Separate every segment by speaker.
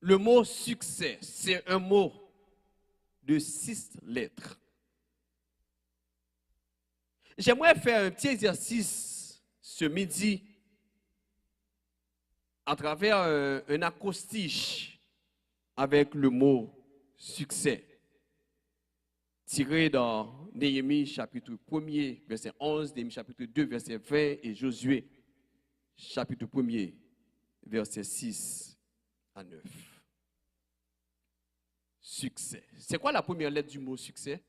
Speaker 1: Le mot succès, c'est un mot de 6 lettres. J'aimerais faire un petit exercice ce midi à travers un acrostiche avec le mot succès, tiré dans Néhémie chapitre 1er, verset 11, Néhémie chapitre 2, verset 20 et Josué chapitre 1er, verset 6 à 9. Succès. C'est quoi la première lettre du mot succès?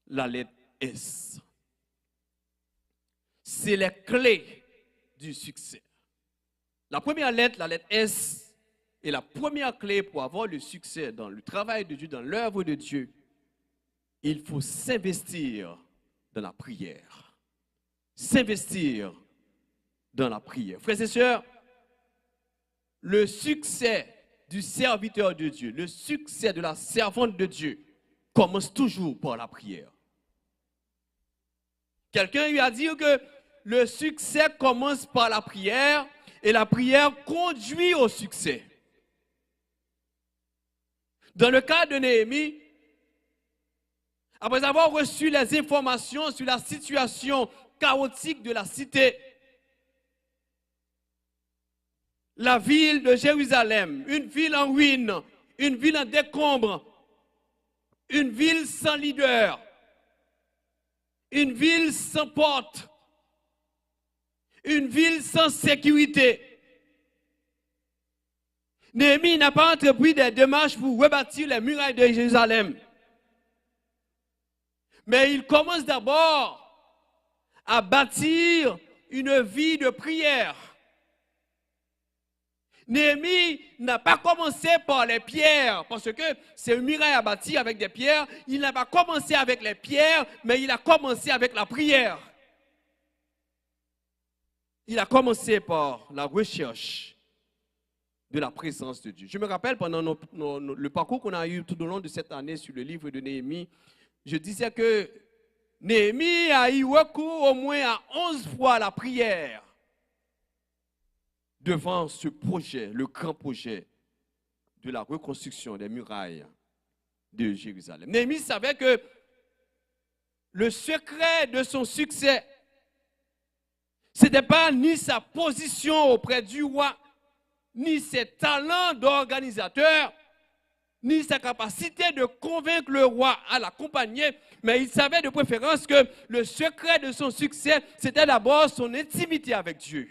Speaker 1: La lettre S. C'est les clés du succès. La première lettre, la lettre S, est la première clé pour avoir le succès dans le travail de Dieu, dans l'œuvre de Dieu. Il faut s'investir dans la prière. S'investir dans la prière. Frères et sœurs, le succès du serviteur de Dieu, le succès de la servante de Dieu commence toujours par la prière. Quelqu'un lui a dit que le succès commence par la prière et la prière conduit au succès. Dans le cas de Néhémie, après avoir reçu les informations sur la situation chaotique de la cité, la ville de Jérusalem, une ville en ruine, une ville en décombre, une ville sans leader, une ville sans porte, une ville sans sécurité. Néhémie n'a pas entrepris des démarches pour rebâtir les murailles de Jérusalem. Mais il commence d'abord à bâtir une vie de prière. Néhémie n'a pas commencé par les pierres, parce que c'est une muraille à bâtir avec des pierres. Il n'a pas commencé avec les pierres, mais il a commencé avec la prière. Il a commencé par la recherche de la présence de Dieu. Je me rappelle pendant le parcours qu'on a eu tout au long de cette année sur le livre de Néhémie, je disais que Néhémie a eu recours au moins à 11 fois à la prière devant ce projet, le grand projet de la reconstruction des murailles de Jérusalem. Néhémie savait que le secret de son succès, ce n'était pas ni sa position auprès du roi, ni ses talents d'organisateur, ni sa capacité de convaincre le roi à l'accompagner, mais il savait de préférence que le secret de son succès, c'était d'abord son intimité avec Dieu.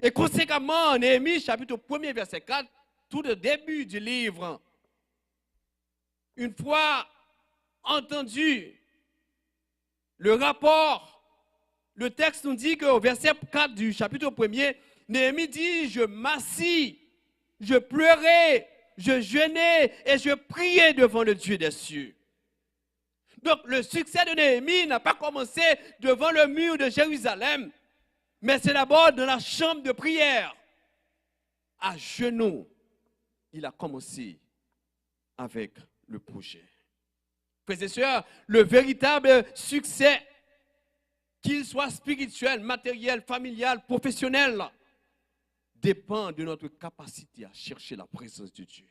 Speaker 1: Et conséquemment, en Néhémie, chapitre 1er, verset 4, tout le début du livre, une fois entendu le rapport, le texte nous dit qu'au verset 4 du chapitre 1er, Néhémie dit « Je m'assis, je pleurais, je jeûnais et je priais devant le Dieu des cieux. » Donc le succès de Néhémie n'a pas commencé devant le mur de Jérusalem, mais c'est d'abord dans la chambre de prière. À genoux, il a commencé avec le projet. Frères et sœurs, le véritable succès, qu'il soit spirituel, matériel, familial, professionnel, dépend de notre capacité à chercher la présence de Dieu.